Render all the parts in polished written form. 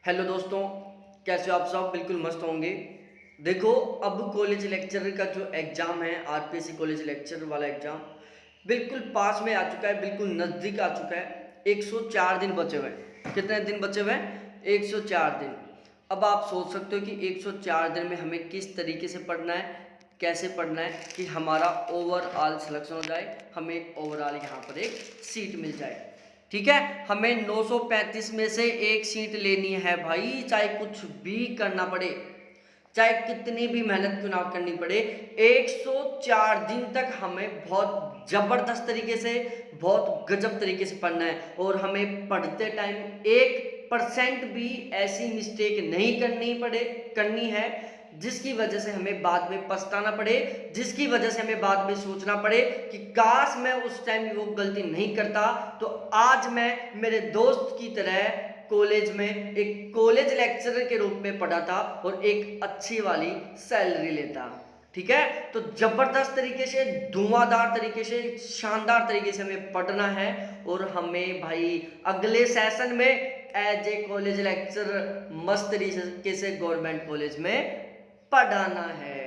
Hello दोस्तों, कैसे हो आप सब? बिल्कुल मस्त होंगे। देखो, अब कॉलेज लेक्चरर का जो एग्ज़ाम है, आरपीएससी कॉलेज लेक्चरर वाला एग्ज़ाम बिल्कुल पास में आ चुका है, बिल्कुल नज़दीक आ चुका है। 104 दिन बचे हुए हैं। कितने दिन बचे हुए हैं? 104 दिन। अब आप सोच सकते हो कि 104 दिन में हमें किस तरीके से पढ़ना है, कैसे पढ़ना है कि हमारा ओवरऑल सिलेक्शन हो जाए, हमें ओवरऑल यहाँ पर एक सीट मिल जाए। ठीक है, हमें 935 में से एक सीट लेनी है भाई, चाहे कुछ भी करना पड़े, चाहे कितनी भी मेहनत क्यों ना करनी पड़े। 104 दिन तक हमें बहुत जबरदस्त तरीके से, बहुत गजब तरीके से पढ़ना है। और हमें पढ़ते टाइम 1% भी ऐसी मिस्टेक नहीं करनी है जिसकी वजह से हमें बाद में पछताना पड़े, जिसकी वजह से हमें बाद में सोचना पड़े कि काश मैं उस टाइम वो गलती नहीं करता तो आज मैं मेरे दोस्त की तरह कॉलेज में एक कॉलेज लेक्चरर के रूप में पढ़ा था और एक अच्छी वाली सैलरी लेता। ठीक है, तो जबरदस्त तरीके से, धुआंधार तरीके से, शानदार तरीके से हमें पढ़ना है और हमें भाई अगले सेशन में एज ए कॉलेज लेक्चरर मस्त तरीके से गवर्नमेंट कॉलेज में पढ़ाना है।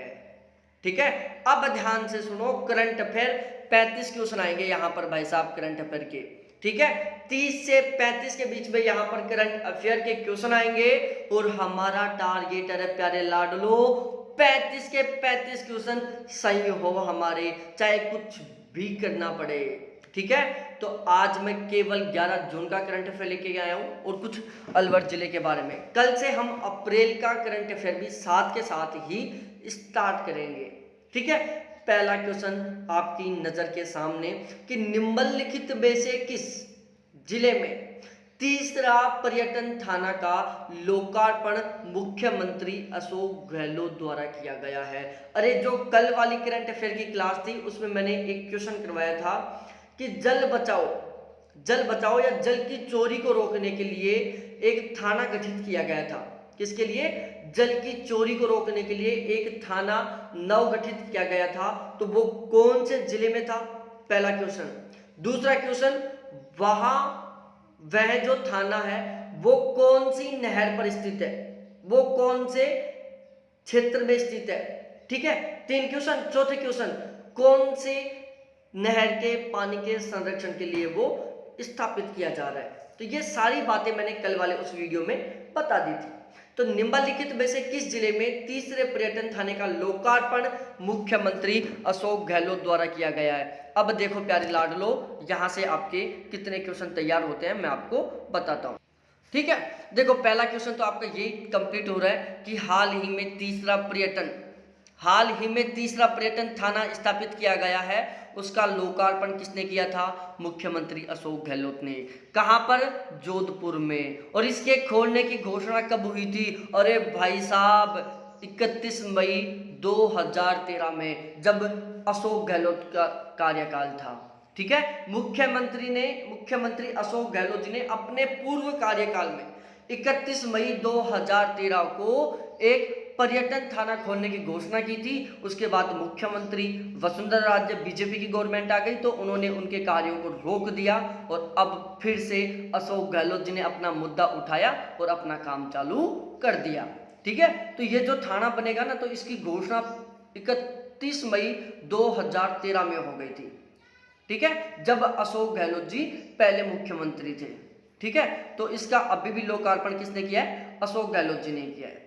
ठीक है, अब ध्यान से सुनो, करंट अफेयर 35 क्वेश्चन आएंगे यहाँ पर भाई साहब करंट अफेयर के। ठीक है, 30 से 35 के बीच में यहाँ पर करंट अफेयर के क्वेश्चन आएंगे और हमारा टारगेट है प्यारे लाडलो 35 के 35 क्वेश्चन सही हो हमारे, चाहे कुछ भी करना पड़े। ठीक है, तो आज मैं केवल 11 जून का करंट अफेयर लेके आया हूँ और कुछ अलवर जिले के बारे में। कल से हम अप्रैल का करंट अफेयर भी साथ के साथ ही स्टार्ट करेंगे। ठीक है, पहला क्वेश्चन आपकी नजर के सामने कि निम्नलिखित में से किस जिले में तीसरा पर्यटन थाना का लोकार्पण मुख्यमंत्री अशोक गहलोत द्वारा किया गया है? अरे, जो कल वाली करंट अफेयर की क्लास थी उसमें मैंने एक क्वेश्चन करवाया था कि जल बचाओ या जल की चोरी को रोकने के लिए एक थाना गठित किया गया था। किसके लिए? जल की चोरी को रोकने के लिए एक थाना नव गठित किया गया था, तो वो कौन से जिले में था? पहला क्वेश्चन। दूसरा क्वेश्चन, वह जो थाना है वो कौन सी नहर पर स्थित है, वो कौन से क्षेत्र में स्थित है? ठीक है, 3 क्वेश्चन। चौथे क्वेश्चन, कौन सी नहर के पानी के संरक्षण के लिए वो स्थापित किया जा रहा है? तो ये सारी बातें मैंने कल वाले उस वीडियो में बता दी थी। तो निम्नलिखित में से किस जिले में तीसरे पर्यटन थाने का लोकार्पण मुख्यमंत्री अशोक गहलोत द्वारा किया गया है? अब देखो प्यारे लाडलो, यहां से आपके कितने क्वेश्चन तैयार होते हैं मैं आपको बताता हूं। ठीक है, देखो पहला क्वेश्चन तो आपका ये कंप्लीट हो रहा है कि हाल ही में तीसरा पर्यटन थाना स्थापित किया गया है, उसका लोकार्पण किसने किया था? मुख्यमंत्री अशोक गहलोत ने। कहां पर? जोधपुर में। और इसके खोलने की घोषणा कब हुई थी? अरे भाई साहब, 31 मई 2013 में, जब अशोक गहलोत का कार्यकाल था। ठीक है, मुख्यमंत्री अशोक गहलोत जी ने अपने पूर्व कार्यकाल में 31 मई 2013 को एक पर्यटन थाना खोलने की घोषणा की थी। उसके बाद मुख्यमंत्री वसुंधरा राजे बीजेपी की गवर्नमेंट आ गई तो उन्होंने उनके कार्यों को रोक दिया और अब फिर से अशोक गहलोत जी ने अपना मुद्दा उठाया और अपना काम चालू कर दिया। ठीक है, तो ये जो थाना बनेगा ना, तो इसकी घोषणा 31 मई 2013 में हो गई थी। ठीक है, जब अशोक गहलोत जी पहले मुख्यमंत्री थे। ठीक है, तो इसका अभी भी लोकार्पण किसने किया है? अशोक गहलोत जी ने किया है।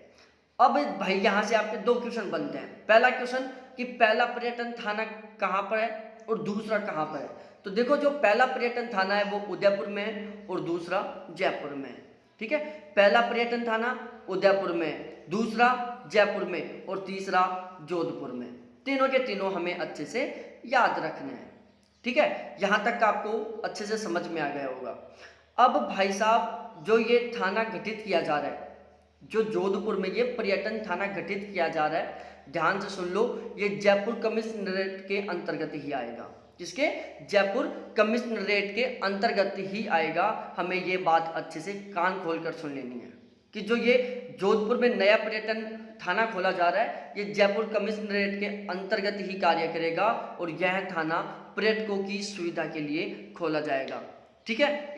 अब भाई यहां से आपके 2 क्वेश्चन बनते हैं। पहला क्वेश्चन कि पहला पर्यटन थाना कहां पर है और दूसरा कहां पर है? तो देखो, जो पहला पर्यटन थाना है वो उदयपुर में है और दूसरा जयपुर में है। ठीक है, पहला पर्यटन थाना उदयपुर में, दूसरा जयपुर में और तीसरा जोधपुर में। तीनों के तीनों हमें अच्छे से याद रखने हैं। ठीक है, यहां तक आपको अच्छे से समझ में आ गया होगा। अब भाई साहब, जो ये थाना गठित किया जा रहा है, जो जोधपुर में ये पर्यटन थाना गठित किया जा रहा है, ध्यान से सुन लो, ये जयपुर कमिश्नरेट के अंतर्गत ही आएगा। किसके? जयपुर कमिश्नरेट के अंतर्गत ही आएगा। हमें ये बात अच्छे से कान खोलकर सुन लेनी है कि जो ये जोधपुर में नया पर्यटन थाना खोला जा रहा है, ये जयपुर कमिश्नरेट के अंतर्गत ही कार्य करेगा और यह थाना पर्यटकों की सुविधा के लिए खोला जाएगा। ठीक है,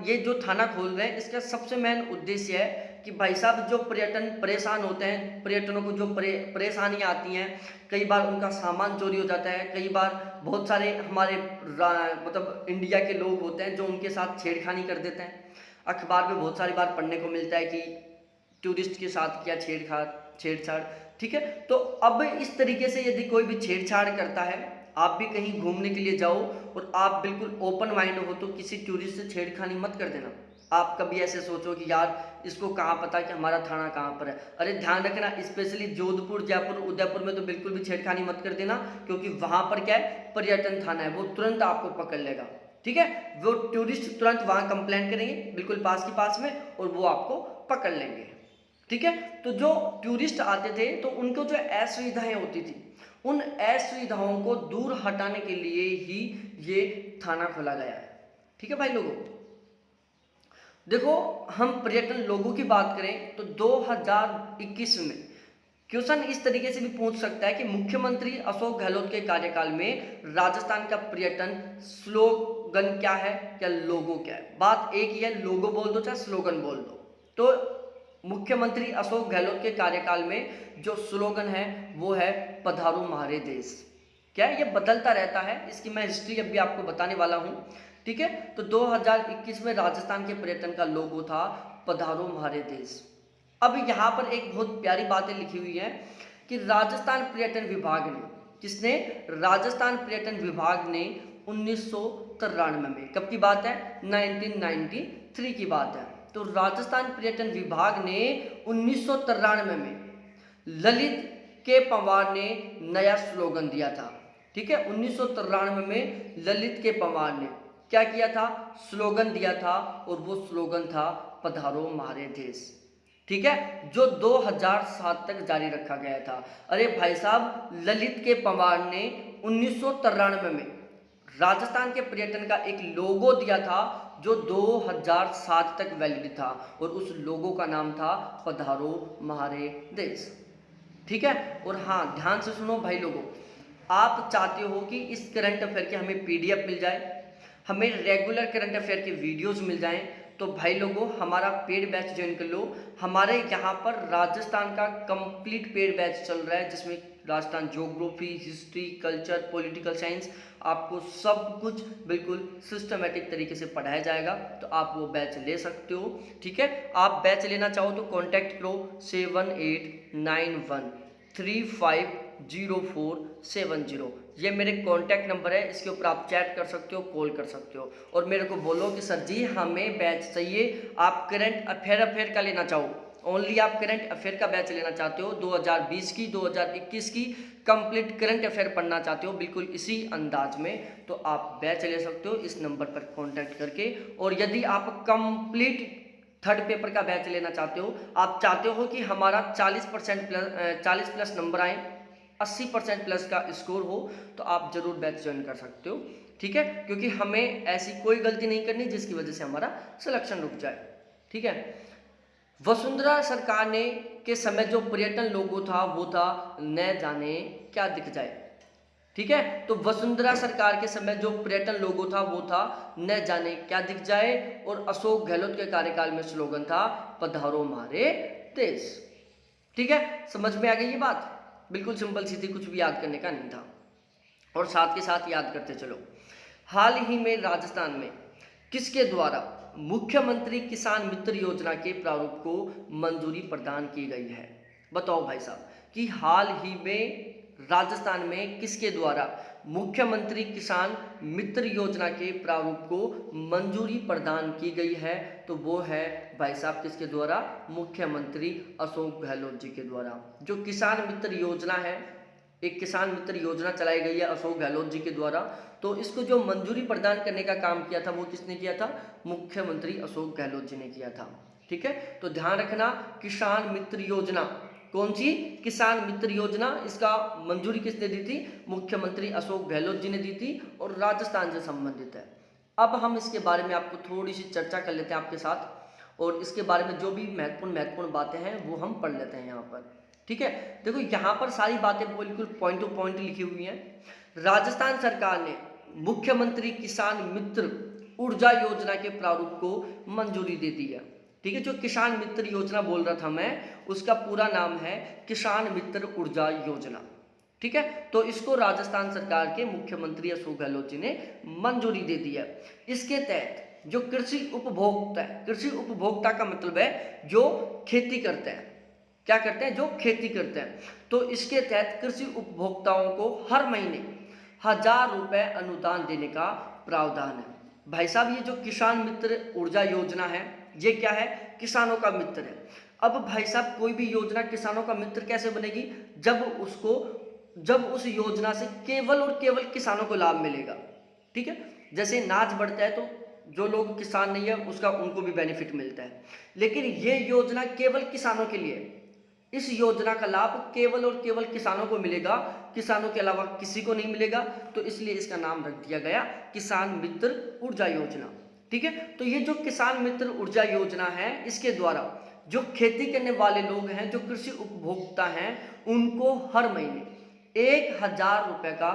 ये जो थाना खोल रहे हैं, इसका सबसे मेन उद्देश्य है कि भाई साहब जो पर्यटन परेशान होते हैं, पर्यटनों को जो परेशानियाँ आती हैं, कई बार उनका सामान चोरी हो जाता है, कई बार बहुत सारे हमारे मतलब इंडिया के लोग होते हैं जो उनके साथ छेड़खानी कर देते हैं। अखबार में बहुत सारी बार पढ़ने को मिलता है कि टूरिस्ट के साथ किया छेड़छाड़, ठीक है। तो अब इस तरीके से यदि कोई भी छेड़छाड़ करता है, आप भी कहीं घूमने के लिए जाओ और आप बिल्कुल ओपन माइंड हो तो किसी टूरिस्ट से छेड़खानी मत कर देना। आप कभी ऐसे सोचो कि यार इसको कहाँ पता कि हमारा थाना कहाँ पर है। अरे ध्यान रखना, स्पेशली जोधपुर, जयपुर, उदयपुर में तो बिल्कुल भी छेड़खानी मत कर देना, क्योंकि वहाँ पर क्या है, पर्यटन थाना है, वो तुरंत आपको पकड़ लेगा, ठीक है। वो टूरिस्ट तुरंत वहाँ कंप्लेंट करेंगे बिल्कुल पास में, और वो आपको पकड़ लेंगे, ठीक है। तो जो टूरिस्ट आते थे तो उनको जो असुविधाएं होती थी, उन असुविधाओं को दूर हटाने के लिए ही ये थाना खोला गया है, ठीक है भाई लोगों। देखो, हम पर्यटन लोगों की बात करें तो 2021 में क्वेश्चन इस तरीके से भी पूछ सकता है कि मुख्यमंत्री अशोक गहलोत के कार्यकाल में राजस्थान का पर्यटन स्लोगन क्या है, क्या लोगो क्या है। बात एक ही है, लोगो बोल दो चाहे स्लोगन बोल दो। तो मुख्यमंत्री अशोक गहलोत के कार्यकाल में जो स्लोगन है वो है पधारो हमारे देश। क्या है, ये बदलता रहता है, इसकी मैं हिस्ट्री अभी आपको बताने वाला हूँ, ठीक है। तो 2021 में राजस्थान के पर्यटन का लोगो था पधारो हमारे देश। अब यहाँ पर एक बहुत प्यारी बातें लिखी हुई है कि राजस्थान पर्यटन विभाग ने, किसने, राजस्थान पर्यटन विभाग ने 1993 में, कब की बात है, 1993 की बात है। तो राजस्थान पर्यटन विभाग ने 1993 में ललित के पंवार ने नया स्लोगन दिया था, ठीक है। 1993 में ललित के पंवार ने क्या किया था, स्लोगन दिया था, और वो स्लोगन था पधारो हमारे देश, ठीक है, जो 2007 तक जारी रखा गया था। अरे भाई साहब, ललित के पंवार ने 1993 में राजस्थान के पर्यटन का एक लोगो दिया था जो 2007 तक वैलिड था, और उस लोगो का नाम था पधारो हमारे देश, ठीक है। और हाँ, ध्यान से सुनो भाई लोगों, आप चाहते हो कि इस करंट अफेयर के हमें PDF मिल जाए, हमें रेगुलर करंट अफेयर के वीडियोस मिल जाएं, तो भाई लोगों हमारा पेड बैच ज्वाइन कर लो। हमारे यहाँ पर राजस्थान का कंप्लीट पेड बैच चल रहा है, जिसमें Rajasthan geography, history, culture, political science, आपको सब कुछ बिल्कुल सिस्टमेटिक तरीके से पढ़ाया जाएगा। तो आप वो बैच ले सकते हो, ठीक है। आप बैच लेना चाहो तो कॉन्टैक्ट करो 7891350470। ये मेरे कॉन्टैक्ट नंबर है, इसके ऊपर आप चैट कर सकते हो, कॉल कर सकते हो, और मेरे को बोलो कि सर जी हमें बैच चाहिए। आप करंट अफेयर का लेना चाहो, ओनली आप करंट अफेयर का बैच लेना चाहते हो, 2020 की 2021 की कंप्लीट करंट अफेयर पढ़ना चाहते हो बिल्कुल इसी अंदाज में, तो आप बैच ले सकते हो इस नंबर पर कांटेक्ट करके। और यदि आप कंप्लीट थर्ड पेपर का बैच लेना चाहते हो, आप चाहते हो कि हमारा 40 प्लस नंबर आए, 80% प्लस का स्कोर हो, तो आप जरूर बैच ज्वाइन कर सकते हो, ठीक है। क्योंकि हमें ऐसी कोई गलती नहीं करनी जिसकी वजह से हमारा सिलेक्शन रुक जाए, ठीक है। वसुंधरा सरकार ने के समय जो पर्यटन लोगो था वो था न जाने क्या दिख जाए, ठीक है। तो वसुंधरा सरकार के समय जो पर्यटन लोगो था वो था न जाने क्या दिख जाए, और अशोक गहलोत के कार्यकाल में स्लोगन था पधारो हमारे देश, ठीक है। समझ में आ गई ये बात, बिल्कुल सिंपल सी थी, कुछ भी याद करने का नहीं था। और साथ के साथ याद करते चलो, हाल ही में राजस्थान में किसके द्वारा मुख्यमंत्री किसान मित्र योजना के प्रारूप को मंजूरी प्रदान की गई है। बताओ भाई साहब कि हाल ही में राजस्थान में किसके द्वारा मुख्यमंत्री किसान मित्र योजना के प्रारूप को मंजूरी प्रदान की गई है। तो वो है भाई साहब किसके द्वारा, मुख्यमंत्री अशोक गहलोत जी के द्वारा। जो किसान मित्र योजना है, एक किसान मित्र योजना चलाई गई है अशोक गहलोत जी के द्वारा, तो इसको जो मंजूरी प्रदान करने का काम किया था वो किसने किया था, मुख्यमंत्री अशोक गहलोत जी ने किया था, ठीक है। तो ध्यान रखना, किसान मित्र योजना, कौन सी, किसान मित्र योजना, इसका मंजूरी किसने दी थी, मुख्यमंत्री अशोक गहलोत जी ने दी थी, और राजस्थान से संबंधित है। अब हम इसके बारे में आपको थोड़ी सी चर्चा कर लेते हैं आपके साथ, और इसके बारे में जो भी महत्वपूर्ण बातें हैं वो हम पढ़ लेते हैं यहाँ पर, ठीक है। देखो यहाँ पर सारी बातें बिल्कुल पॉइंट टू पॉइंट लिखी हुई हैं। राजस्थान सरकार ने मुख्यमंत्री किसान मित्र ऊर्जा योजना के प्रारूप को मंजूरी दे दी है। ठीक है, जो किसान मित्र योजना बोल रहा था मैं, उसका पूरा नाम है किसान मित्र ऊर्जा योजना। ठीक है, तो इसको राजस्थान सरकार के मुख्यमंत्री अशोक गहलोत जी ने मंजूरी दे दी है। इसके तहत जो कृषि उपभोक्ता है, कृषि उपभोक्ता का मतलब है जो खेती करते हैं, क्या करते हैं, जो खेती करते हैं, तो इसके तहत कृषि उपभोक्ताओं को हर महीने 1000 रुपये अनुदान देने का प्रावधान है। भाई साहब, ये जो किसान मित्र ऊर्जा योजना है, ये क्या है, किसानों का मित्र है। अब भाई साहब, कोई भी योजना किसानों का मित्र कैसे बनेगी, जब उस योजना से केवल और केवल किसानों को लाभ मिलेगा। ठीक है, जैसे अनाज बढ़ता है तो जो लोग किसान नहीं है उसका उनको भी बेनिफिट मिलता है, लेकिन ये योजना केवल किसानों के लिए है। इस योजना का लाभ केवल और केवल किसानों को मिलेगा, किसानों के अलावा किसी को नहीं मिलेगा, तो इसलिए इसका नाम रख दिया गया किसान मित्र ऊर्जा योजना। ठीक है, तो ये जो किसान मित्र ऊर्जा योजना है, इसके द्वारा जो खेती करने वाले लोग हैं, जो कृषि उपभोक्ता हैं, उनको हर महीने 1000 रुपये का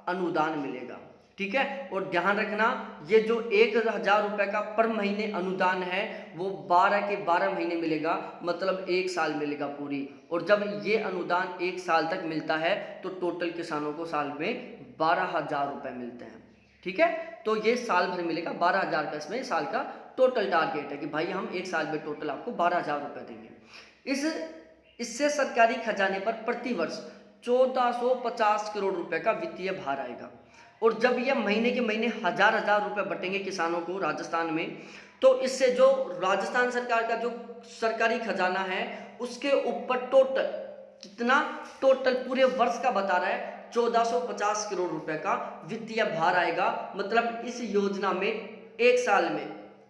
अनुदान मिलेगा। ठीक है, और ध्यान रखना, ये जो 1000 रुपये का पर महीने अनुदान है वो 12 के 12 महीने मिलेगा, मतलब 1 साल मिलेगा पूरी। और जब ये अनुदान 1 साल तक मिलता है तो टोटल किसानों को साल में 12,000 रुपये मिलते हैं। ठीक है, तो ये साल भर मिलेगा 12,000 का, इसमें साल का टोटल टारगेट है कि भाई हम 1 साल में टोटल आपको 12,000 रुपये देंगे। इससे सरकारी खजाने पर प्रतिवर्ष 1450 करोड़ रुपए का वित्तीय भार आएगा। और जब ये महीने के महीने 1000 रुपए बटेंगे किसानों को राजस्थान में, तो इससे जो राजस्थान सरकार का जो सरकारी खजाना है उसके ऊपर टोटल कितना, टोटल पूरे वर्ष का बता रहा है 1450 करोड़ रुपए का वित्तीय भार आएगा। मतलब इस योजना में 1 साल में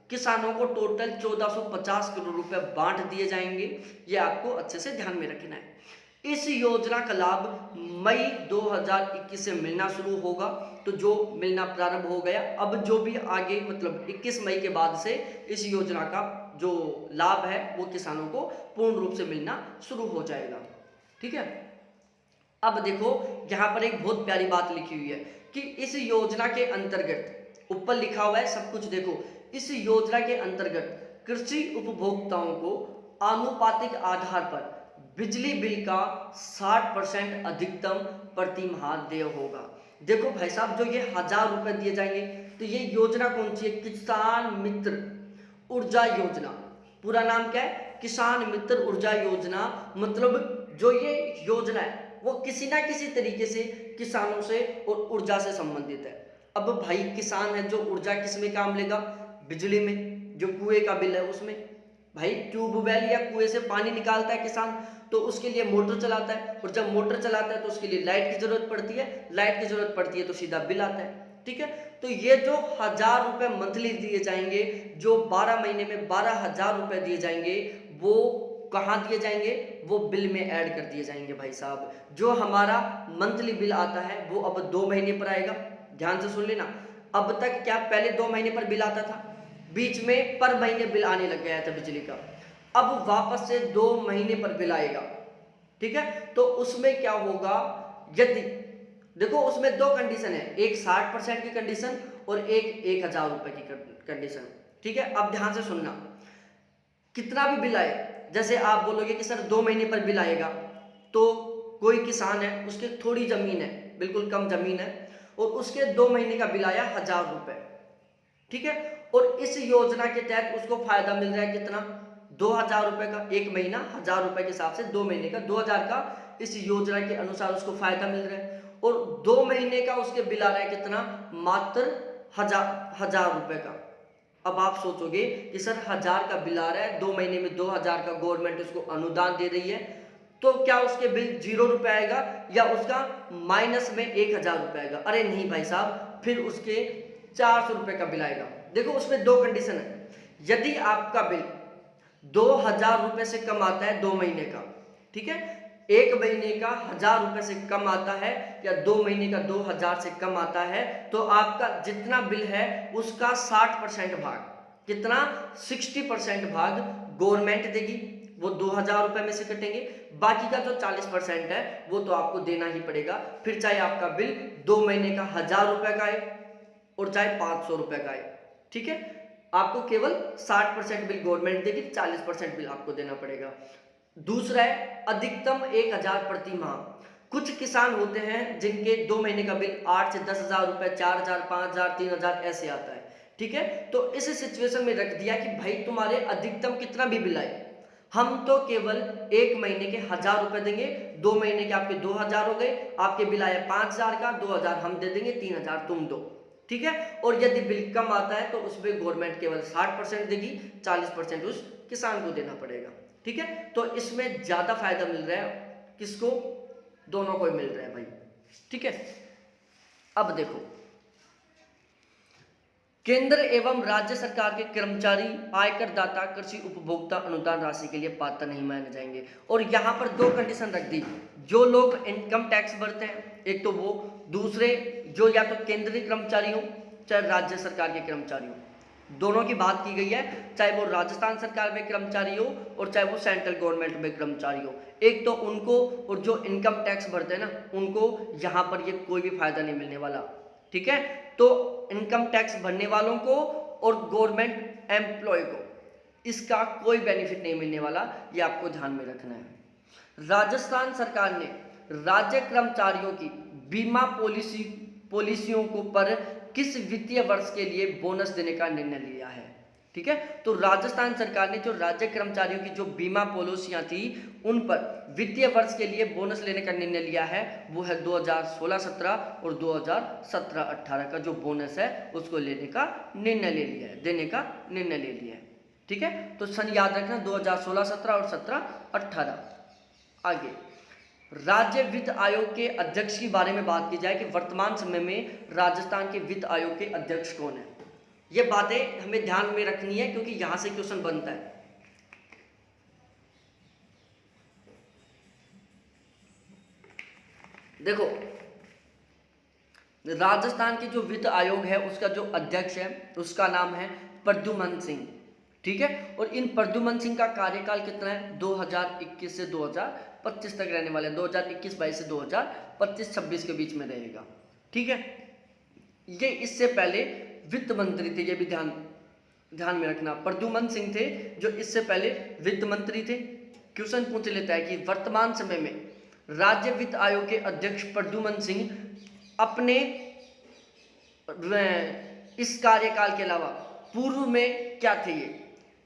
किसानों को टोटल 1450 करोड़ रुपए बांट दिए जाएंगे। ये आपको अच्छे से ध्यान में रखना है। इस योजना का लाभ मई 2021 से मिलना शुरू होगा, तो जो मिलना प्रारंभ हो गया। अब जो भी आगे मतलब 21 मई के बाद से इस योजना का जो लाभ है वो किसानों को पूर्ण रूप से मिलना शुरू हो जाएगा। ठीक है, अब देखो यहाँ पर एक बहुत प्यारी बात लिखी हुई है कि इस योजना के अंतर्गत, ऊपर लिखा हुआ है सब कुछ देखो, इस योजना के अंतर्गत कृषि उपभोक्ताओं को आनुपातिक आधार पर बिजली बिल का 60% अधिकतम प्रति माह देय होगा। देखो भाई साहब, जो ये 1000 रुपए दिए जाएंगे, तो ये योजना कौन सी है, किसान मित्र ऊर्जा योजना। पूरा नाम क्या है, किसान मित्र ऊर्जा योजना। मतलब जो ये योजना है वो किसी ना किसी तरीके से किसानों से और ऊर्जा से संबंधित है। अब भाई किसान है, जो ऊर्जा किस में काम लेगा, बिजली में, जो कुएं का बिल है उसमें। भाई ट्यूबवेल या कुएं से पानी निकालता है किसान, तो उसके लिए मोटर चलाता है, और जब मोटर चलाता है तो उसके लिए लाइट की जरूरत पड़ती है, लाइट की जरूरत पड़ती है तो सीधा बिल आता है। ठीक है, तो ये जो 1000 रुपये मंथली दिए जाएंगे, जो 12 महीने में 12,000 रुपये दिए जाएंगे, वो कहाँ दिए जाएंगे, वो बिल में ऐड कर दिए जाएंगे। भाई साहब, जो हमारा मंथली बिल आता है वो अब 2 महीने पर आएगा। ध्यान से सुन लेना, अब तक क्या पहले 2 महीने पर बिल आता था, बीच में पर महीने बिल आने लग गया था बिजली का, अब वापस से 2 महीने पर बिल आएगा। ठीक है, तो उसमें क्या होगा, यदि देखो उसमें 2 कंडीशन है, एक 60% की कंडीशन और एक 1000 रुपए की कंडीशन। ठीक है, अब ध्यान से सुनना, कितना भी बिल आए, जैसे आप बोलोगे कि सर 2 महीने पर बिल आएगा, तो कोई किसान है उसके थोड़ी जमीन है, बिल्कुल कम जमीन है, और उसके 2 महीने का बिल आया 1000 रुपए। ठीक है, और इस योजना के तहत उसको फायदा मिल रहा है कितना, 2000 रुपए का, एक महीना 1000 रुपए के हिसाब से 2 महीने का 2000 का इस योजना के अनुसार उसको फायदा मिल रहा है। और 2 महीने का उसके बिल आ रहा है कितना, मात्र 1000 रुपए का। अब आप सोचोगे कि सर 1000 का बिल आ रहा है, 2 महीने में 2000 का गवर्नमेंट उसको अनुदान दे रही है, तो क्या उसके बिल 0 रुपए आएगा या उसका माइनस में 1000 रुपए आएगा? अरे नहीं भाई साहब, फिर उसके 400 रुपए का बिल आएगा। देखो उसमें 2 कंडीशन है, यदि आपका बिल 2000 रुपए से कम आता है 2 महीने का, ठीक है, 1 महीने का 1000 रुपए से कम आता है या 2 महीने का 2000 से कम आता है, तो आपका जितना बिल है उसका 60% भाग, कितना, 60% भाग गवर्नमेंट देगी, वो 2000 रुपए में से कटेंगे, बाकी का जो 40% है वो तो आपको देना ही पड़ेगा। फिर चाहे आपका बिल 2 महीने का 1000 रुपए का आए और चाहे 500 रुपए का आए। ठीक है, आपको केवल 60% बिल गवर्नमेंट देगी, 40% बिल आपको देना पड़ेगा। दूसरा है अधिकतम 1000 प्रति माह। कुछ किसान होते हैं जिनके 2 महीने का बिल 8 से 10,000 रुपए, 4,000, 5,000, 3,000 ऐसे आता है, ठीक है। तो इस सिचुएशन में रख दिया कि भाई तुम्हारे अधिकतम कितना भी बिल आए, हम तो केवल 1 महीने के 1,000 रुपए देंगे, 2 महीने के आपके 2,000 हो गए, आपके बिल आया 5,000 का, 2,000 हम दे देंगे, 3,000 तुम दो, ठीक है। और यदि बिल कम आता है तो उसमें गवर्नमेंट केवल 60% देगी, 40% उस किसान को देना पड़ेगा, ठीक है। तो इसमें ज्यादा फायदा मिल रहा है किसको? दोनों को मिल रहा है भाई, ठीक है। अब देखो, केंद्र एवं राज्य सरकार के कर्मचारी आयकर दाता कृषि उपभोक्ता अनुदान राशि के लिए पात्र नहीं माने जाएंगे। और यहाँ पर 2 कंडीशन रख दी। जो लोग इनकम टैक्स भरते हैं, एक तो वो, दूसरे जो या तो केंद्रीय कर्मचारी हो चाहे राज्य सरकार के कर्मचारी हो, दोनों की बात की गई है, चाहे वो राजस्थान सरकार में कर्मचारी हो और चाहे वो सेंट्रल गवर्नमेंट में कर्मचारी हो। एक तो उनको, और जो इनकम टैक्स भरते हैं ना उनको यहाँ पर ये कोई भी फायदा नहीं मिलने वाला, ठीक है। तो इनकम टैक्स भरने वालों को और गवर्नमेंट एम्प्लॉय को इसका कोई बेनिफिट नहीं मिलने वाला, ये आपको ध्यान में रखना है। राजस्थान सरकार ने राज्य कर्मचारियों की बीमा पॉलिसियों को पर किस वित्तीय वर्ष के लिए बोनस देने का निर्णय लिया है, ठीक है। तो राजस्थान सरकार ने जो राज्य कर्मचारियों की जो बीमा पॉलिसियां थी उन पर वित्तीय वर्ष के लिए बोनस लेने का निर्णय लिया है, वो है 2016-17 और 2017-18 का जो बोनस है उसको लेने का निर्णय ले लिया है, देने का निर्णय ले लिया है, ठीक है। तो सन याद रखना 2016-17 और 17-18। आगे राज्य वित्त आयोग के अध्यक्ष के बारे में बात की जाए कि वर्तमान समय में राजस्थान के वित्त आयोग के अध्यक्ष कौन है। ये बातें हमें ध्यान में रखनी है क्योंकि यहां से क्वेश्चन बनता है। देखो, राजस्थान के जो वित्त आयोग है उसका जो अध्यक्ष है उसका नाम है प्रद्युमन सिंह, ठीक है। और इन प्रद्युमन सिंह का कार्यकाल कितना है? 2021 से 2025 तक रहने वाले, 2021-22 से 2025-26 के बीच में रहेगा, ठीक है। ये इससे पहले वित्त मंत्री थे, ये भी ध्यान में रखना। प्रद्युमन सिंह थे जो इससे पहले वित्त मंत्री थे। क्वेश्चन पूछ लेता है कि वर्तमान समय में राज्य वित्त आयोग के अध्यक्ष प्रद्युमन सिंह अपने इस कार्यकाल के अलावा पूर्व में क्या थे ये,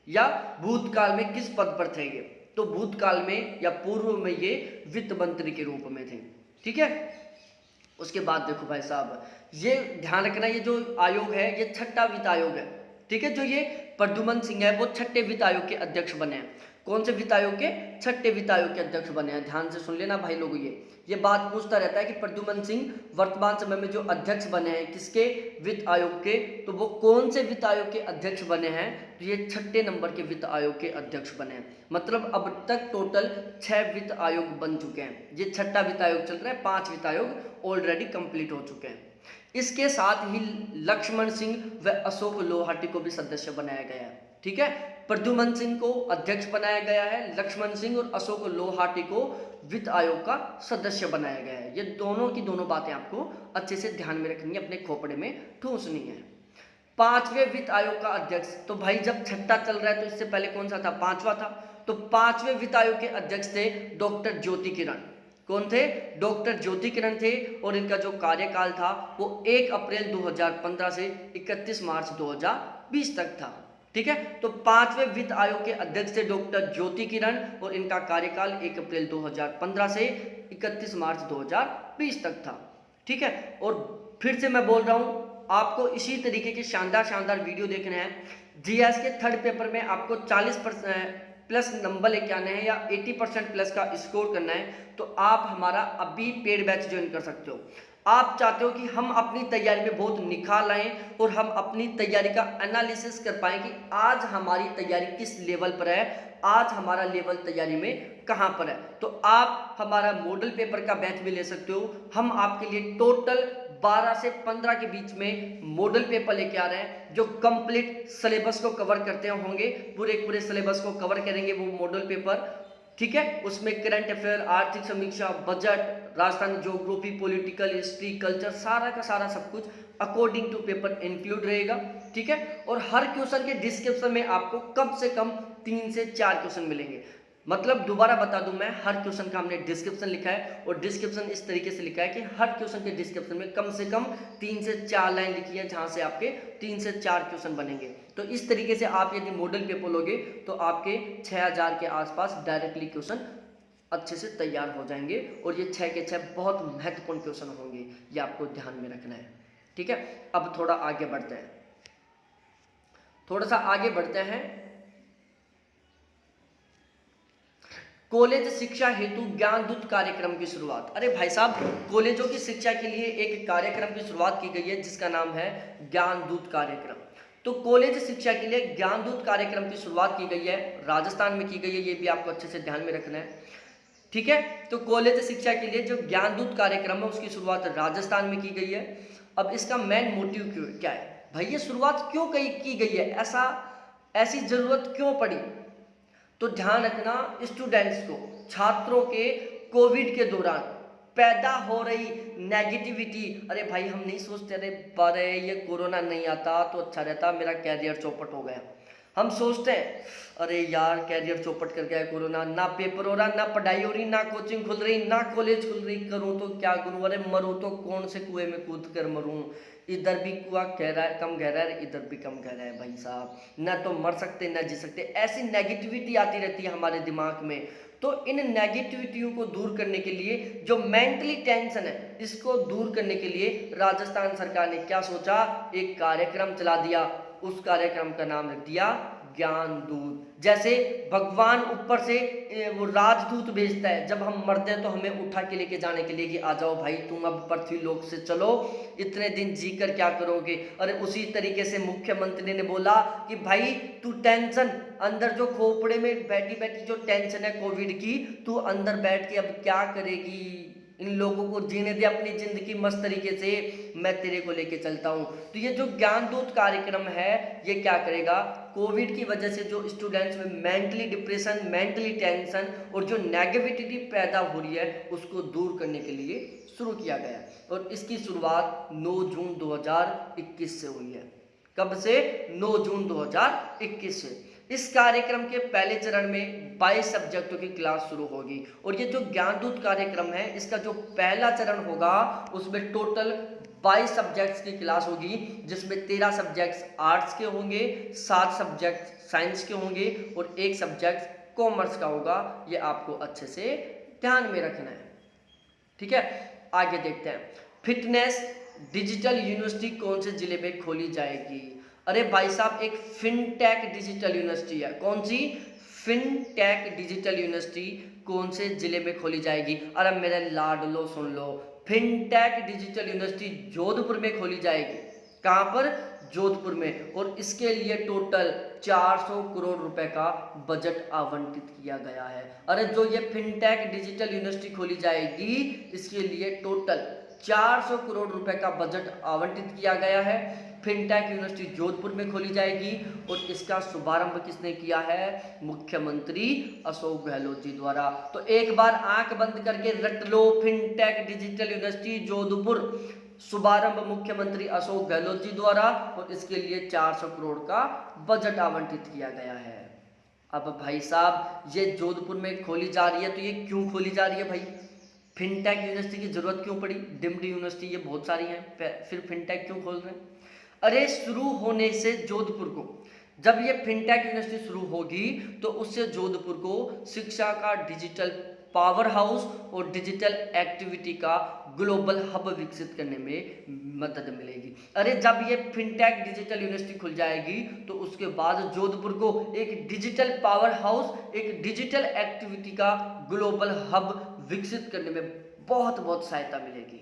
या भूतकाल में किस पद पर थे ये? तो भूतकाल में या पूर्व में ये वित्त मंत्री के रूप में थे, ठीक है। उसके बाद देखो भाई साहब, ये ध्यान रखना, ये जो आयोग है ये छठा वित्त आयोग है, ठीक है। जो ये प्रद्युमन सिंह है वो छठे वित्त आयोग के अध्यक्ष बने हैं। कौन से वित्त आयोग के? छठे वित्त आयोग के अध्यक्ष बने हैं। ध्यान से सुन लेना भाई लोग, ये बात पूछता रहता है कि प्रद्युमन सिंह वर्तमान समय में जो अध्यक्ष बने हैं किसके? वित्त आयोग के, तो वो कौन से वित्त आयोग के अध्यक्ष बने हैं? तो ये छठे नंबर के वित्त आयोग के अध्यक्ष बने हैं। मतलब अब तक टोटल 6 वित्त आयोग बन चुके हैं, ये छठा वित्त आयोग चल रहा है, 5 वित्त आयोग ऑलरेडी कंप्लीट हो चुके हैं। इसके साथ ही लक्ष्मण सिंह व अशोक लोहाटी को भी सदस्य बनाया गया है, ठीक है। प्रद्युमन सिंह को अध्यक्ष बनाया गया है, लक्ष्मण सिंह और अशोक लोहाटी को वित्त आयोग का सदस्य बनाया गया है। ये दोनों की दोनों बातें आपको अच्छे से ध्यान में रखनी है, अपने खोपड़े में ठूंसनी है। 5वें वित्त आयोग का अध्यक्ष, तो भाई जब छठा चल रहा है तो इससे पहले कौन सा था? 5वां था। तो 5वें वित्त आयोग के अध्यक्ष थे डॉक्टर ज्योति किरण। कौन थे? डॉक्टर ज्योति किरण थे। और इनका जो कार्यकाल था वो 1 अप्रैल 2015 से 31 मार्च 2020 तक था, ठीक है। तो 5वें वित्त आयोग के अध्यक्ष थे डॉक्टर ज्योति किरण और इनका कार्यकाल 1 अप्रैल 2015 से 31 मार्च 2020 तक था, ठीक है। और फिर से मैं बोल रहा हूं, आपको इसी तरीके के शानदार वीडियो देखने हैं। जीएस के थर्ड पेपर में आपको 40% प्लस नंबर लेके आने हैं या 80% प्लस का स्कोर करना है, तो आप हमारा अभी पेड बैच ज्वाइन कर सकते हो। आप चाहते हो कि हम अपनी तैयारी में बहुत निखार लाएं और हम अपनी तैयारी का एनालिसिस कर पाएं कि आज हमारी तैयारी किस लेवल पर है, आज हमारा लेवल तैयारी में कहां पर है, तो आप हमारा मॉडल पेपर का बैच भी ले सकते हो। हम आपके लिए टोटल 12 से 15 के बीच में मॉडल पेपर लेके आ रहे हैं जो कंप्लीट सिलेबस को कवर करते होंगे, पूरे सिलेबस को कवर करेंगे वो मॉडल पेपर, ठीक है। उसमें करंट अफेयर, आर्थिक समीक्षा, budget, Rajasthan geography, political history, culture, सारा का सारा सब कुछ अकॉर्डिंग टू पेपर इंक्लूड रहेगा, ठीक है। और हर क्वेश्चन के डिस्क्रिप्शन में आपको कम से कम 3 से 4 क्वेश्चन मिलेंगे। मतलब दोबारा बता दूं मैं, हर क्वेश्चन का हमने डिस्क्रिप्शन लिखा है और डिस्क्रिप्शन इस तरीके से लिखा है कि हर क्वेश्चन के डिस्क्रिप्शन में कम से कम 3 से 4 लाइन लिखी है, जहां से आपके 3 से 4 क्वेश्चन बनेंगे। तो इस तरीके से आप यदि मॉडल पेपर लोगे तो आपके 6000 के आसपास डायरेक्टली क्वेश्चन अच्छे से तैयार हो जाएंगे और ये 6 के 6 बहुत महत्वपूर्ण क्वेश्चन होंगे, ये आपको ध्यान में रखना है, ठीक है। अब थोड़ा आगे बढ़ते हैं, थोड़ा सा आगे बढ़ते हैं। कॉलेज शिक्षा हेतु ज्ञान दूत कार्यक्रम की शुरुआत। अरे भाई साहब, कॉलेजों की शिक्षा के लिए एक कार्यक्रम की शुरुआत की गई है जिसका नाम है ज्ञान दूत कार्यक्रम। तो कॉलेज शिक्षा के लिए ज्ञान दूत कार्यक्रम की शुरुआत की गई है, राजस्थान में की गई है, ये भी आपको अच्छे से ध्यान में रखना है, ठीक है। तो कॉलेज शिक्षा के लिए जो ज्ञान दूत कार्यक्रम है उसकी शुरुआत राजस्थान में की गई है। अब इसका मेन मोटिव क्या है भाई, ये शुरुआत क्यों की गई है, ऐसी जरूरत क्यों पड़ी? तो ध्यान रखना, स्टूडेंट्स को, छात्रों के कोविड के दौरान पैदा हो रही नेगेटिविटी, अरे भाई हम नहीं सोचते अरे बारे ये कोरोना नहीं आता तो अच्छा रहता, मेरा कैरियर चौपट हो गया। हम सोचते हैं अरे यार कैरियर चौपट कर गया कोरोना, ना पेपर हो रहा, ना पढ़ाई हो रही, ना कोचिंग खुल रही, ना कॉलेज खुल रही, करूँ तो क्या करूँ, अरे मरूँ तो कौन से कुएं में कूद कर मरूँ, इधर भी कुआं गहरा है, कम गहरा है, इधर भी कम गहरा है भाई साहब, ना तो मर सकते ना जी सकते। ऐसी नेगेटिविटी आती रहती है हमारे दिमाग में। तो इन नेगेटिविटियों को दूर करने के लिए, जो मेंटली टेंशन है इसको दूर करने के लिए राजस्थान सरकार ने क्या सोचा, एक कार्यक्रम चला दिया। उस कार्यक्रम का नाम रख दिया ज्ञान दूत। जैसे भगवान ऊपर से वो राजदूत भेजता है, जब हम मरते हैं तो हमें उठा के लेके जाने के लिए कि आ जाओ भाई तुम अब पृथ्वी लोक से चलो, इतने दिन जीकर क्या करोगे। अरे उसी तरीके से मुख्यमंत्री ने बोला कि भाई तू टेंशन, अंदर जो खोपड़े में बैठी बैठी जो टेंशन है कोविड की, तू अंदर बैठ के अब क्या करेगी, इन लोगों को जीने दे अपनी जिंदगी मस्त तरीके से, मैं तेरे को लेके चलता हूँ। तो ये जो ज्ञान दूत कार्यक्रम है ये क्या करेगा, कोविड की वजह से जो स्टूडेंट्स में मेंटली डिप्रेशन, मेंटली टेंशन और जो नेगेटिविटी पैदा हो रही है उसको दूर करने के लिए शुरू किया गया। और इसकी शुरुआत 9 जून 2021 से हुई है। कब से? 9 जून 2021 से। इस कार्यक्रम के पहले चरण में 22 सब्जेक्टों की क्लास शुरू होगी और ये जो ज्ञान दूत कार्यक्रम है इसका जो पहला चरण होगा उसमें टोटल 22 सब्जेक्ट्स की क्लास होगी, जिसमें 13 सब्जेक्ट्स आर्ट्स के होंगे, 7 सब्जेक्ट साइंस के होंगे और 1 सब्जेक्ट कॉमर्स का होगा। ये आपको अच्छे से ध्यान में रखना है, ठीक है। आगे देखते हैं, फिटनेस डिजिटल यूनिवर्सिटी कौन से जिले में खोली जाएगी। अरे भाई साहब, एक फिनटेक डिजिटल यूनिवर्सिटी है। कौन सी? फिनटेक डिजिटल यूनिवर्सिटी कौन से जिले में खोली जाएगी? अरे मेरे लाडलो सुन लो, फिनटेक डिजिटल यूनिवर्सिटी जोधपुर में खोली जाएगी। कहाँ पर? जोधपुर में। और इसके लिए टोटल 400 करोड़ रुपए का बजट आवंटित किया गया है। अरे जो ये फिनटेक डिजिटल यूनिवर्सिटी खोली जाएगी इसके लिए टोटल 400 करोड़ रुपए का बजट आवंटित किया गया है। फिनटेक यूनिवर्सिटी जोधपुर में खोली जाएगी और इसका शुभारंभ किसने किया है? मुख्यमंत्री अशोक गहलोत जी द्वारा। तो एक बार आंख बंद करके रट लो, फिनटेक डिजिटल यूनिवर्सिटी जोधपुर, शुभारंभ मुख्यमंत्री अशोक गहलोत जी द्वारा और इसके लिए 400 करोड़ का बजट आवंटित किया गया है। अब भाई साहब, ये जोधपुर में खोली जा रही है, तो ये क्यों खोली जा रही है भाई? फिनटेक यूनिवर्सिटी की जरूरत क्यों पड़ी? डिम्ड यूनिवर्सिटी ये बहुत सारी हैं, फिर फिनटेक क्यों खोल रहे हैं? अरे शुरू होने से जोधपुर को, जब ये फिनटेक यूनिवर्सिटी शुरू होगी तो उससे जोधपुर को शिक्षा का डिजिटल पावर हाउस और डिजिटल एक्टिविटी का ग्लोबल हब विकसित करने में मदद मिलेगी। अरे जब ये फिनटेक डिजिटल यूनिवर्सिटी खुल जाएगी तो उसके बाद जोधपुर को एक डिजिटल पावर हाउस, एक डिजिटल एक्टिविटी का ग्लोबल हब विकसित करने में बहुत सहायता मिलेगी।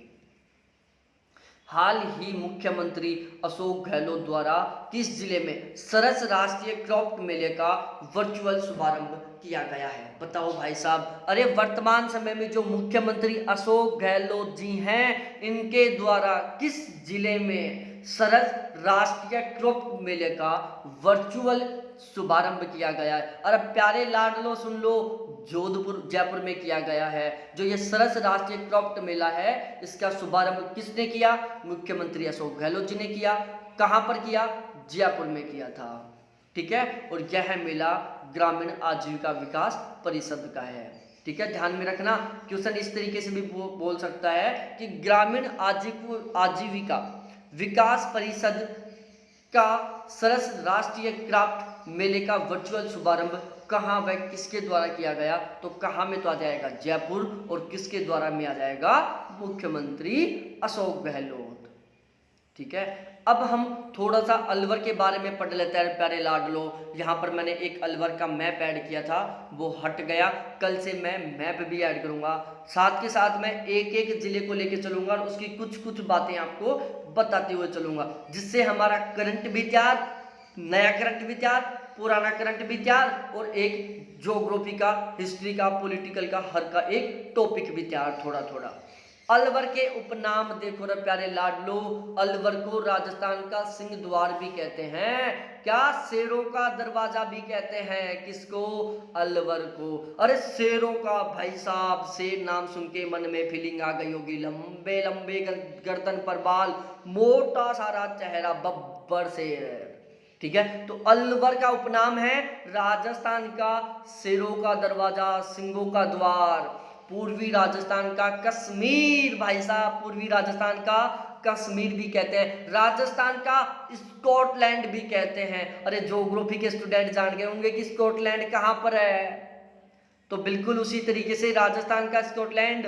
हाल ही मुख्यमंत्री अशोक गहलोत द्वारा किस जिले में सरस राष्ट्रीय क्रॉप मेले का वर्चुअल शुभारंभ किया गया है? बताओ भाई साहब। अरे वर्तमान समय में जो मुख्यमंत्री अशोक गहलोत जी हैं, इनके द्वारा किस जिले में सरस राष्ट्रीय क्रॉप मेले का वर्चुअल शुभारंभ किया गया है? अरे प्यारे लाडलो सुन लो, जोधपुर जयपुर में किया गया है। जो ये सरस राष्ट्रीय क्रॉफ्ट मेला है, इसका शुभारंभ किसने किया? मुख्यमंत्री अशोक गहलोत जी ने किया। कहां पर किया? जयपुर में किया था। ठीक है, और यह मेला ग्रामीण आजीविका विकास परिषद का है। ठीक है, ध्यान में रखना, क्वेश्चन इस तरीके से भी बोल सकता है कि ग्रामीण आजीविका विकास परिषद का सरस राष्ट्रीय क्राफ्ट मेले का वर्चुअल शुभारंभ कहाँ व किसके द्वारा किया गया? तो कहाँ में तो आ जाएगा जयपुर, और किसके द्वारा में आ जाएगा? मुख्यमंत्री अशोक गहलोत। ठीक है, अब हम थोड़ा सा अलवर के बारे में पढ़ लेते हैं प्यारे लाडलो। यहाँ पर मैंने एक अलवर का मैप ऐड किया था, वो हट गया। कल से मैं मैप भी ऐड करूँगा, साथ के साथ मैं एक एक जिले को लेके चलूँगा और उसकी कुछ कुछ बातें आपको बताते हुए चलूँगा, जिससे हमारा करंट भी तैयार, नया करंट भी तैयार, पुराना करंट भी तैयार, और एक ज्योग्राफी का, हिस्ट्री का, पॉलिटिकल का, हर का एक टॉपिक भी तैयार थोड़ा थोड़ा। अलवर के उपनाम देखो ना प्यारे लाडलो, अलवर को राजस्थान का सिंह द्वार भी कहते हैं। क्या? शेरों का दरवाजा भी कहते हैं। किसको? अलवर को। अरे शेरों का, भाई साहब शेर नाम सुन के मन में फीलिंग आ गई होगी। लंबे लंबे गर्दन पर बाल, मोटा सारा चेहरा, बब्बर शेर है। ठीक है, तो अलवर का उपनाम है राजस्थान का शेरों का दरवाजा, सिंहों का द्वार। पूर्वी राजस्थान का कश्मीर, भाई साहब पूर्वी राजस्थान का कश्मीर भी कहते हैं। राजस्थान का स्कॉटलैंड भी कहते हैं। अरे ज्योग्राफी के स्टूडेंट जान गए होंगे कि स्कॉटलैंड कहां पर है, तो बिल्कुल उसी तरीके से राजस्थान का स्कॉटलैंड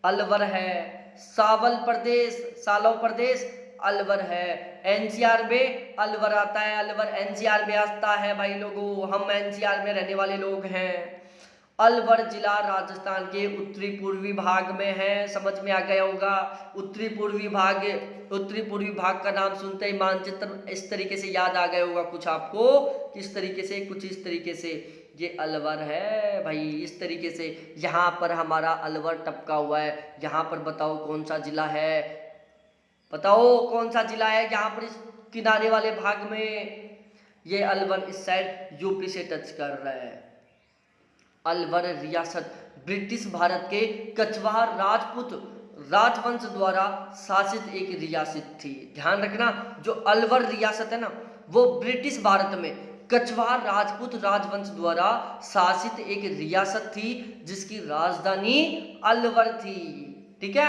अलवर है। सावल प्रदेश, सालव प्रदेश अलवर है। एनसीआर में अलवर आता है, अलवर एनसीआर में आता है भाई लोगों, हम एनसीआर में रहने वाले लोग हैं। अलवर जिला राजस्थान के उत्तरी पूर्वी भाग में है, समझ में आ गया होगा। उत्तरी पूर्वी भाग का नाम सुनते ही मानचित्र इस तरीके से याद आ गया होगा कुछ आपको, किस तरीके से? कुछ इस तरीके से ये अलवर है भाई, इस तरीके से। यहाँ पर हमारा अलवर टपका हुआ है। यहाँ पर बताओ कौन सा जिला है? बताओ कौन सा जिला है यहाँ पर इस किनारे वाले भाग में? ये अलवर इस साइड यूपी से टच कर रहा है। अलवर रियासत ब्रिटिश भारत के कछवाहा राजपूत राजवंश द्वारा शासित एक रियासत थी। ध्यान रखना, जो अलवर रियासत है ना, वो ब्रिटिश भारत में कछवाहा राजपूत राजवंश द्वारा शासित एक रियासत थी, जिसकी राजधानी अलवर थी। ठीक है,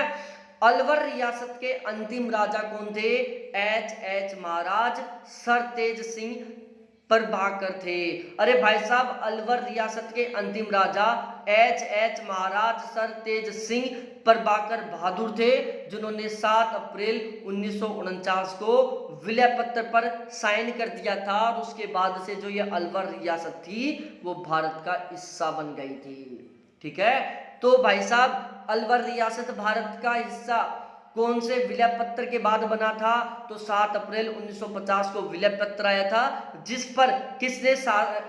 अलवर रियासत के अंतिम राजा कौन थे? एच महाराज सरतेज सिंह प्रभाकर थे। अरे भाई साहब, अलवर रियासत के अंतिम राजा एच महाराज सरतेज सिंह प्रभाकर बहादुर थे, जिन्होंने 7 अप्रैल 1949 को विलय पत्र पर साइन कर दिया था, और उसके बाद से जो ये अलवर रियासत थी वो भारत का हिस्सा बन गई थी। ठीक है, तो भाई साहब अलवर रियासत भारत का हिस्सा कौन से विलय पत्र के बाद बना था? तो 7 अप्रैल 1950 को विलय पत्र आया था, जिस पर किसने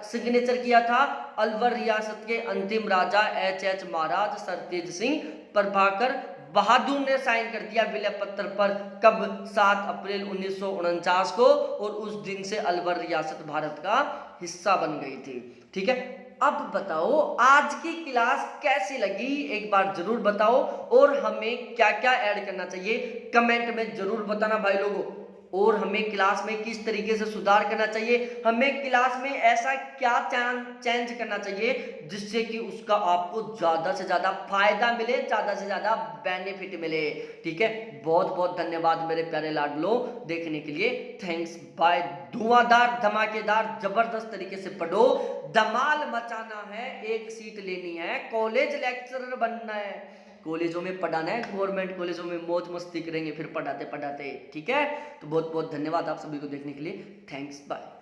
सिग्नेचर किया था? अलवर रियासत के अंतिम राजा एच महाराज सरतेज सिंह प्रभाकर बहादुर ने साइन कर दिया विलय पत्र पर। कब? 7 अप्रैल 1949 को, और उस दिन से अलवर रियासत भारत का हिस्सा बन गई थी। ठीक है, अब बताओ आज की क्लास कैसी लगी, एक बार जरूर बताओ, और हमें क्या क्या ऐड करना चाहिए कमेंट में जरूर बताना भाई लोगों, और हमें क्लास में किस तरीके से सुधार करना चाहिए, हमें क्लास में ऐसा क्या चेंज करना चाहिए जिससे कि उसका आपको ज़्यादा से ज़्यादा फायदा मिले, ज़्यादा से ज़्यादा बेनिफिट मिले। ठीक है, बहुत बहुत धन्यवाद मेरे प्यारे लाडलो देखने के लिए, थैंक्स बाय। धुआंधार धमाकेदार जबरदस्त तरीके से पढ़ो, धमाल मचाना है, एक सीट लेनी है, कॉलेज लेक्चरर बनना है, कॉलेजों में पढ़ाना है, गवर्नमेंट कॉलेजों में मौज मस्ती करेंगे फिर पढ़ाते पढ़ाते। ठीक है, तो बहुत बहुत धन्यवाद आप सभी को देखने के लिए, थैंक्स बाय।